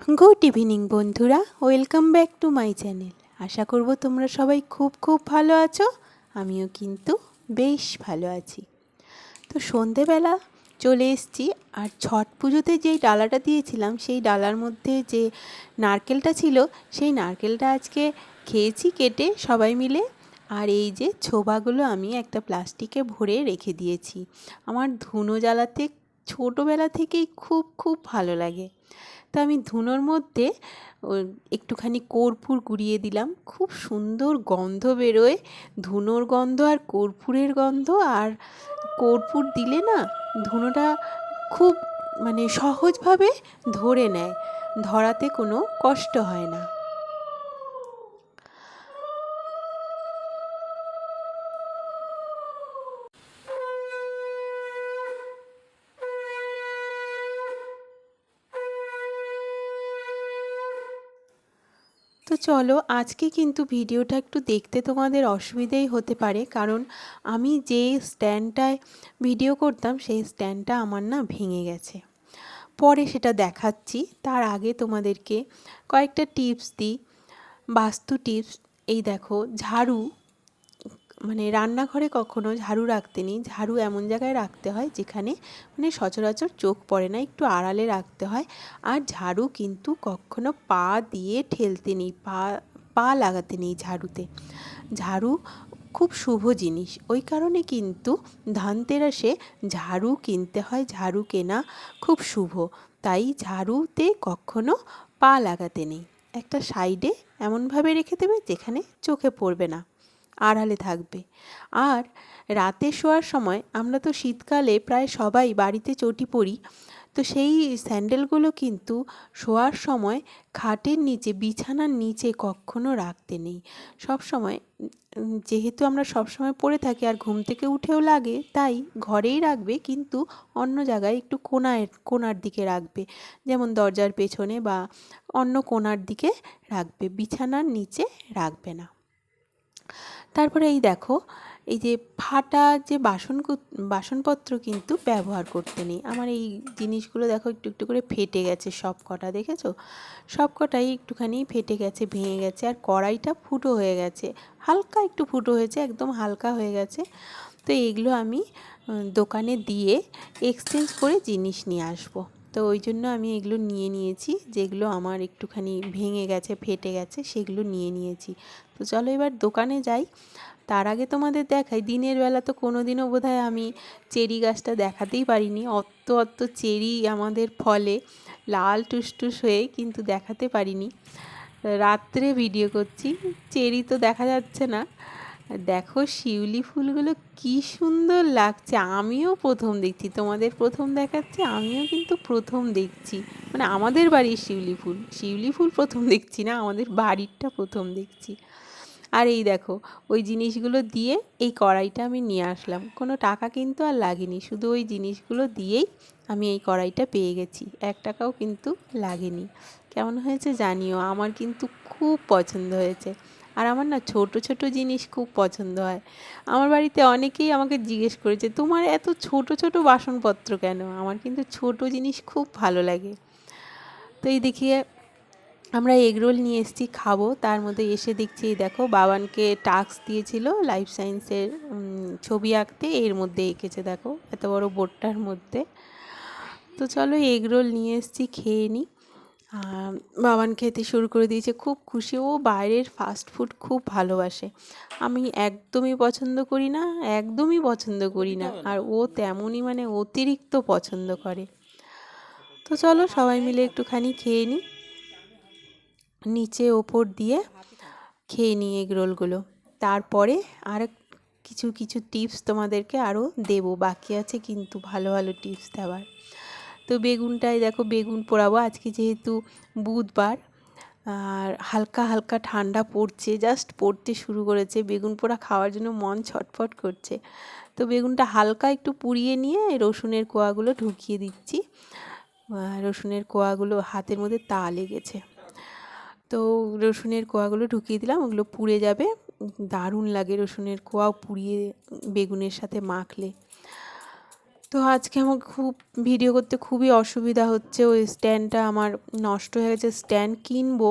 Good evening বন্ধুরা, welcome back to my channel. আশা করব তোমরা সবাই খুব খুব ভালো আছো। আমিও কিন্তু বেশ ভালো আছি। তো সন্ধেবেলা চলে এসেছি, আর ছট পুজোতে যেই ডালাটা দিয়েছিলাম সেই ডালার মধ্যে যে নারকেলটা ছিল সেই নারকেলটা আজকে খেয়েছি কেটে সবাই মিলে। আর এই যে ছোবাগুলো আমি একটা প্লাস্টিকে ভরে রেখে দিয়েছি। আমার ধুনো জ্বালাতে ছোটোবেলা থেকেই খুব খুব ভালো লাগে। তো আমি ধুনোর মধ্যে একটুখানি কর্পূর গুঁড়িয়ে দিলাম, খুব সুন্দর গন্ধ বেরোয়। ধুনোর গন্ধ আর কর্পূরের গন্ধ, আর কর্পূর দিলে না ধুনোটা খুব সহজভাবে ধরে নেয়, ধরাতে কোনো কষ্ট হয় না। তো চলো, আজকে কিন্তু ভিডিওটা একটু দেখতে তোমাদের অসুবিধাই হতে পারে, কারণ আমি যে স্ট্যান্ডটায় ভিডিও করতাম সেই স্ট্যান্ডটা আমার না ভেঙে গেছে। পরে সেটা দেখাচ্ছি, তার আগে তোমাদেরকে কয়েকটা টিপস দিই, বাস্তু টিপস। এই দেখো, ঝাড়ু রান্নাঘরে কখনো ঝাড়ু রাখতে নেই। ঝাড়ু এমন জায়গায় রাখতে হয় যেখানে সচরাচর চোখ পড়ে না, একটু আড়ালে রাখতে হয়। আর ঝাড়ু কিন্তু কখনো পা দিয়ে ঠেলতে নেই, পা লাগাতে নেই ঝাড়ুতে। ঝাড়ু খুব শুভ জিনিস, ওই কারণে কিন্তু ধনতেরাসে ঝাড়ু কিনতে হয়। ঝাড়ু কেনা খুব শুভ, তাই ঝাড়ুতে কখনো পা লাগাতে নেই। একটা সাইডে এমনভাবে রেখে দেবে যেখানে চোখে পড়বে না, আড়ালে থাকবে। আর রাতে শোয়ার সময়, আমরা তো শীতকালে প্রায় সবাই বাড়িতে চটি পরি, তো সেই স্যান্ডেলগুলো কিন্তু শোয়ার সময় খাটের নিচে, বিছানার নিচে কখনো রাখতে নেই। সব সময়, যেহেতু আমরা সব সময় পরে থাকি আর ঘুম থেকে উঠেও লাগে, তাই ঘরেই রাখবে, কিন্তু অন্য জায়গায় একটু কোণার দিকে রাখবে, যেমন দরজার পেছনে বা অন্য কোণার দিকে রাখবে, বিছানার নিচে রাখবে না। তারপরে এই দেখো, এই যে ফাটা যে বাসনপত্র কিন্তু ব্যবহার করতে নেই। আমার এই জিনিসগুলো দেখো একটু একটু করে ফেটে গেছে, সব কটা দেখেছো, সব কটাই একটুখানি ফেটে গেছে, ভেঙে গেছে। আর কড়াইটা ফুটো হয়ে গেছে, হালকা একটু ফুটো হয়েছে, একদম হালকা হয়ে গেছে। তো এইগুলো আমি দোকানে দিয়ে এক্সচেঞ্জ করে জিনিস নিয়ে আসবো। তো ওই জন্য আমি এগুলো নিয়ে নিয়েছি, যেগুলো আমার একটুখানি ভেঙে গেছে, ফেটে গেছে, সেগুলো নিয়ে নিয়েছি। তো চলো এবার দোকানে যাই। তার আগে তোমাদের দেখাই, দিনের বেলা তো কোনো দিনও বোধহয় আমি চেরি গাছটা দেখাতেই পারিনি। অত অত চেরি আমাদের ফলে লাল টুসটুস হয়ে, কিন্তু দেখাতে পারিনি। রাত্রে ভিডিও করছি, চেরি তো দেখা যাচ্ছে না। দেখো শিউলি ফুলগুলো কি সুন্দর লাগছে, আমিও প্রথম দেখছি, তোমাদের প্রথম দেখাচ্ছে, আমিও কিন্তু প্রথম দেখছি। আমাদের বাড়ির শিউলি ফুল প্রথম দেখছি না, আমাদের বাড়িরটা প্রথম দেখছি। আর এই দেখো, ওই জিনিসগুলো দিয়ে এই কড়াইটা আমি নিয়ে আসলাম। কোনো টাকা কিন্তু আর লাগেনি, শুধু ওই জিনিসগুলো দিয়েই আমি এই কড়াইটা পেয়ে গেছি, 1 টাকাও কিন্তু লাগেনি। কেমন হয়েছে জানিও, আমার কিন্তু খুব পছন্দ হয়েছে। আর আমার না ছোট ছোট জিনিস খুব পছন্দ হয়। আমার বাড়িতে অনেকেই আমাকে জিজ্ঞেস করেছে, তোমার এত ছোট ছোট বাসনপত্র কেন? আমার কিন্তু ছোট জিনিস খুব ভালো লাগে। তো এই দেখিয়ে আমরা এগরোল নিয়ে এসেছি, খাবো। তার মধ্যে এসে দেখছি, এই দেখো, বাবানকে টাস্ক দিয়েছিল লাইফ সায়েন্সের ছবি আঁকতে, এর মধ্যে এঁকেছে, দেখো এত বড় বোর্ডটার মধ্যে। তো চলো এগরোল নিয়ে এসেছি, খেয়ে নিই। বাবান খেতে শুরু করে দিয়েছে, খুব খুশি। ও বাইরের ফাস্ট ফুড খুব ভালোবাসে, আমি একদমই পছন্দ করি না, একদমই পছন্দ করি না। আর ও তেমনই, অতিরিক্ত পছন্দ করে। তো চলো সবাই মিলে একটুখানি খেয়ে নিই, নিচে ওপর দিয়ে খেয়ে নিই এগরোলগুলো। তারপরে আর কিছু কিছু টিপস তোমাদেরকে আরও দেবো, বাকি আছে কিন্তু ভালো ভালো টিপস দেওয়ার। তো বেগুনটাই দেখো, বেগুন পোড়াবো আজকে, যেহেতু বুধবার, আর হালকা হালকা ঠান্ডা পড়ছে, জাস্ট পড়তে শুরু করেছে, বেগুন পোড়া খাওয়ার জন্য মন ছটফট করছে। তো বেগুনটা হালকা একটু পুড়িয়ে নিয়ে রসুনের কোয়াগুলো ঢুকিয়ে দিচ্ছি। রসুনের কোয়াগুলো হাতের মধ্যে তা লেগেছে, তো রসুনের কোয়াগুলো ঢুকিয়ে দিলাম, ওগুলো পুড়ে যাবে। দারুণ লাগে রসুনের কোয়াও পুড়িয়ে বেগুনের সাথে মাখলে। তো আজকে আমার খুব ভিডিও করতে খুবই অসুবিধা হচ্ছে, ওই স্ট্যান্ডটা আমার নষ্ট হয়ে গেছে। স্ট্যান্ড কিনবো,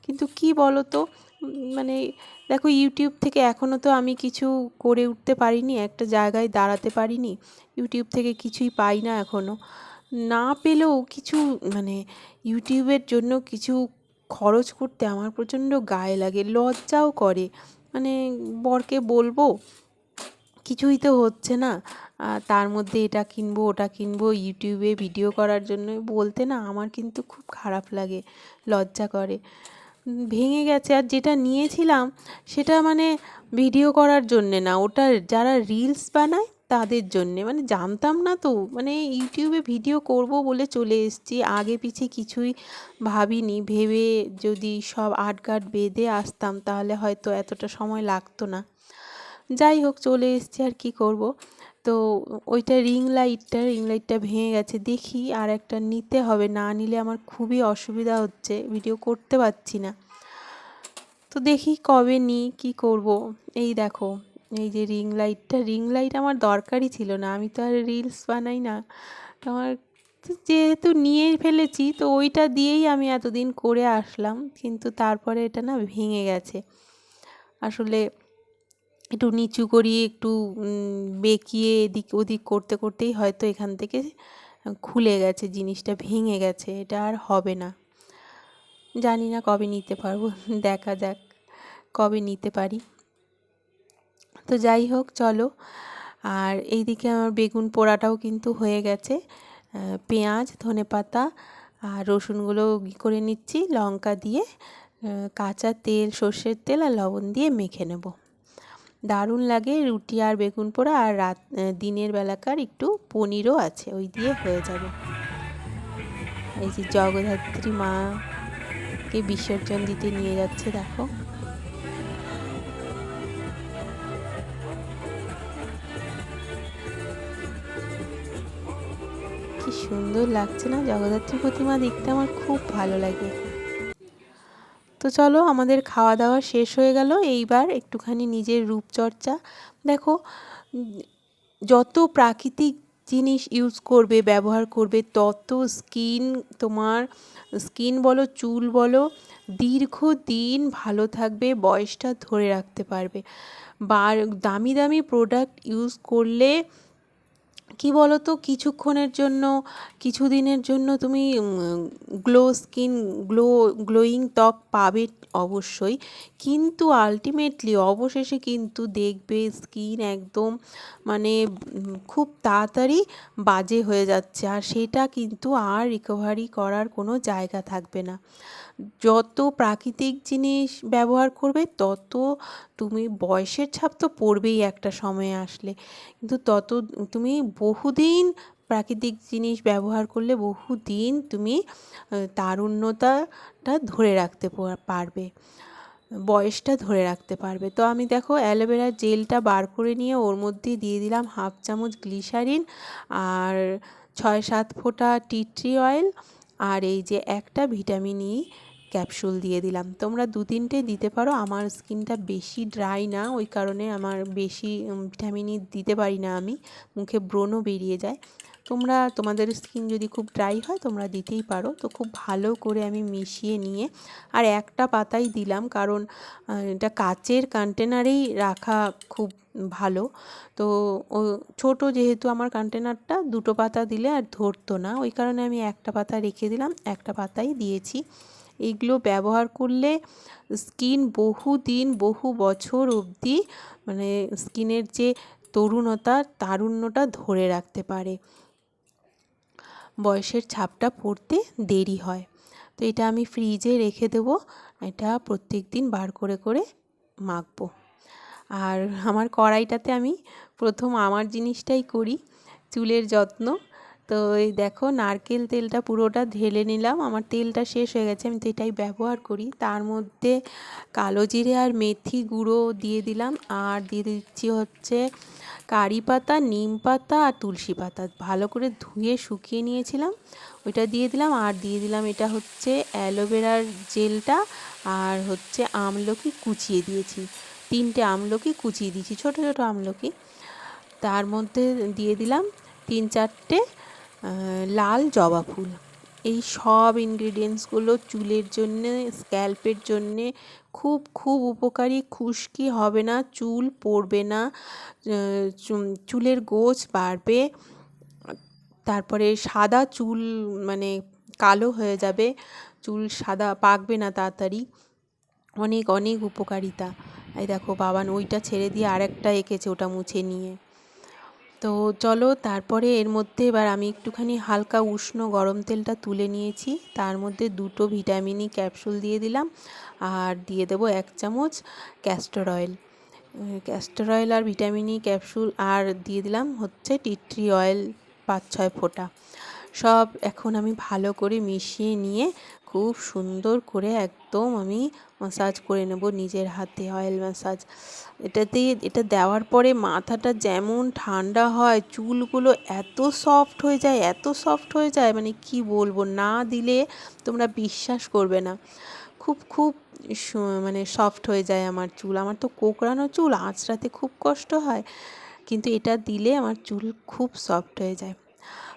কিন্তু কি বলো তো, মানে দেখো ইউটিউব থেকে এখনও তো আমি কিছু করে উঠতে পারিনি, একটা জায়গায় দাঁড়াতে পারিনি। ইউটিউব থেকে কিছুই পাই না এখনও, না পেলেও কিছু মানে ইউটিউবের জন্য কিছু খরচ করতে আমার প্রচণ্ড গায়ে লাগে, লজ্জাও করে। মানে বরকে বলবো, কিছুই তো হচ্ছে না, তার মধ্যে এটা কিনবো ওটা কিনবো ইউটিউবে ভিডিও করার জন্য বলতে, না আমার কিন্তু খুব খারাপ লাগে, লজ্জা করে। ভেঙে গেছে। আর যেটা নিয়েছিলাম সেটা মানে ভিডিও করার জন্যে না, ওটা যারা রিলস বানায় তাদের জন্যে, মানে জানতাম না তো, মানে ইউটিউবে ভিডিও করব বলে চলে এসেছি, আগে পিছে কিছুই ভাবিনি। ভেবে যদি সব আটঘাট বেঁধে আসতাম তাহলে হয়তো এতটা সময় লাগতো না। যাই হোক, চলে এসেছি, আর কি করব। তো ওইটা রিং লাইটটা ভেঙে গেছে, দেখি আর একটা নিতে হবে, না নিলে আমার খুবই অসুবিধা হচ্ছে, ভিডিও করতে পারছি না। তো দেখি কবে নিই, কী করব। এই দেখো, এই যে রিং লাইট আমার দরকারই ছিল না, আমি তো আর রিলস বানাই না। আমার যেহেতু নিয়ে ফেলেছি, তো ওইটা দিয়েই আমি এতদিন করে আসলাম, কিন্তু তারপরে এটা না ভেঙে গেছে। আসলে একটু নিচু করিয়ে একটু বেঁকিয়ে এদিক ওদিক করতে করতেই হয়তো এখান থেকে খুলে গেছে, জিনিসটা ভেঙে গেছে, এটা আর হবে না। জানি না কবে নিতে পারবো, দেখা যাক কবে নিতে পারি। তো যাই হোক, চলো। আর এইদিকে আমার বেগুন পোড়াটাও কিন্তু হয়ে গেছে। পেঁয়াজ, ধনেপাতা আর রসুনগুলো করে নিচ্ছি, লঙ্কা দিয়ে কাঁচা তেল, সর্ষের তেল আর লবণ দিয়ে মেখে নেব। দারুণ লাগে রুটি আর বেগুন পোড়া। আর দিনের বেলাকার একটু পনিরও আছে, ওই দিয়ে হয়ে যাবে। এই যে জগদ্ধাত্রী মাকে বিসর্জন দিতে নিয়ে যাচ্ছে, দেখো কি সুন্দর লাগছে না, জগদ্ধাত্রী প্রতিমা দেখতে আমার খুব ভালো লাগে। তো চলো, আমাদের খাওয়া দাওয়া শেষ হয়ে গেল, এইবার একটুখানি নিজের রূপচর্চা। দেখো, যত প্রাকৃতিক জিনিস ইউজ করবে, ব্যবহার করবে, তত তোমার স্কিন বলো, চুল বলো, দীর্ঘদিন ভালো থাকবে, বয়সটা ধরে রাখতে পারবে। বা দামি দামি প্রোডাক্ট ইউজ করলে কি বলো তো, কিছুক্ষণের জন্য, কিছুদিনের জন্য তুমি গ্লোয়িং ত্বক পাবে অবশ্যই, কিন্তু আলটিমেটলি অবশেষে কিন্তু দেখবে স্কিন একদম মানে খুব তাড়াতাড়ি বাজে হয়ে যাচ্ছে, আর সেটা কিন্তু আর রিকভারি করার কোনো জায়গা থাকবে না। যত প্রাকৃতিক জিনিস ব্যবহার করবে, তত তুমি বয়সের ছাপ তো পড়বেই একটা সময় আসলে, কিন্তু তত তুমি বহুদিন প্রাকৃতিক জিনিস ব্যবহার করলে বহুদিন তুমি তারুণ্যতাটা ধরে রাখতে পারবে, বয়সটা ধরে রাখতে পারবে। তো আমি দেখো অ্যালোভেরার জেলটা বার করে নিয়ে ওর মধ্যে দিয়ে দিলাম 1/2 চামচ গ্লিসারিন আর 6-7 ফোঁটা টি ট্রি অয়েল, আর এই যে একটা ভিটামিন ই ক্যাপসুল দিয়ে দিলাম। তোমরা 2-3টে দিতে পারো, আমার স্কিনটা বেশি ড্রাই না, ওই কারণে আমার বেশি ভিটামিন ই দিতে পারি না, আমি মুখে ব্রণও বেরিয়ে যায়। তোমরা তোমাদের স্কিন যদি খুব ড্রাই হয় তোমরা দিতেই পারো। তো খুব ভালো করে আমি মিশিয়ে নিয়ে, আর একটা পাতাই দিলাম, কারণ এটা কাচের কন্টেনারেই রাখা খুব ভালো। তো ও ছোটো যেহেতু আমার কন্টেনারটা, 2টো পাতা দিলে আর ধরতো না, ওই কারণে আমি একটা পাতা রেখে দিলাম, একটা পাতাই দিয়েছি। এইগুলো ব্যবহার করলে স্কিন বহুদিন, বহু বছর অবধি মানে স্কিনের যে তারুণ্যটা ধরে রাখতে পারে, বয়সের ছাপটা পড়তে দেরি হয়। তো এটা আমি ফ্রিজে রেখে দেবো, এটা প্রত্যেক দিন বার করে করে মাখবো। আর আমার কড়াইটাতে আমি প্রথম আমার জিনিসটাই করি, চুলের যত্ন। তো এই দেখো, নারকেল তেলটা পুরোটা ঢেলে নিলাম, আমার তেলটা শেষ হয়ে গেছে, আমি তো এটাই ব্যবহার করি। তার মধ্যে কালো জিরে আর মেথি গুঁড়ো দিয়ে দিলাম, আর দিয়ে দিচ্ছি হচ্ছে কারি পাতা, নিম পাতা আর তুলসী পাতা, ভালো করে ধুয়ে শুকিয়ে নিয়েছিলাম, ওইটা দিয়ে দিলাম। আর দিয়ে দিলাম এটা হচ্ছে অ্যালোভেরার জেলটা, আর হচ্ছে আমলকি কুচিয়ে দিয়েছি, 3টে আমলকি কুচিয়ে দিয়েছি, ছোটো ছোটো আমলকি। তার মধ্যে দিয়ে দিলাম 3-4টে লাল জবা ফুল। এই সব ইনগ্রিডিয়েন্টসগুলো চুলের জন্যে, স্ক্যাল্পের জন্যে খুব খুব উপকারী। খুশকি হবে না, চুল পড়বে না, চুলের গোছ বাড়বে, তারপরে সাদা চুল মানে কালো হয়ে যাবে, চুল সাদা পাকবে না তাড়াতাড়ি। অনেক অনেক উপকারিতা। এই দেখো বাবান ওইটা ছেড়ে দিয়ে আরেকটা এঁকেছে, ওটা মুছে নিয়ে। তো চলো তারপরে এর মধ্যে এবার আমি একটুখানি হালকা উষ্ণ গরম তেলটা তুলে নিয়েছি, তার মধ্যে 2টো ভিটামিন ক্যাপসুল দিয়ে দিলাম, আর দিয়ে দেবো 1 চামচ ক্যাস্টর অয়েল। ক্যাস্টর অয়েল আর ভিটামিন ক্যাপসুল, আর দিয়ে দিলাম হচ্ছে টি ট্রি অয়েল 5-6 ফোঁটা। সব এখন আমি ভালো করে মিশিয়ে নিয়ে খুব সুন্দর করে একদম আমি ম্যাসাজ করে নেব নিজের হাতে, অয়েল ম্যাসাজ। এটা দেওয়ার পরে মাথাটা যেমন ঠান্ডা হয়, চুলগুলো এত সফট হয়ে যায়, এত সফট হয়ে যায়, মানে কি বলবো, না দিলে তোমরা বিশ্বাস করবে না। খুব খুব মানে সফট হয়ে যায় আমার চুল। আমার তো কোঁকড়ানো চুল, আঁচড়াতে খুব কষ্ট হয়, কিন্তু এটা দিলে আমার চুল খুব সফট হয়ে যায়।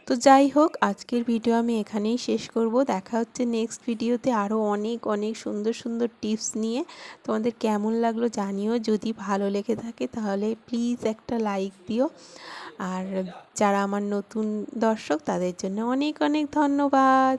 তো যাই হোক, আজকের ভিডিও আমি এখানেই শেষ করব। দেখা হচ্ছে নেক্সট ভিডিওতে আরও অনেক অনেক সুন্দর সুন্দর টিপস নিয়ে। তোমাদের কেমন লাগলো জানিও, যদি ভালো লেগে থাকে তাহলে প্লিজ একটা লাইক দিও, আর যারা আমার নতুন দর্শক তাদের জন্য অনেক অনেক ধন্যবাদ।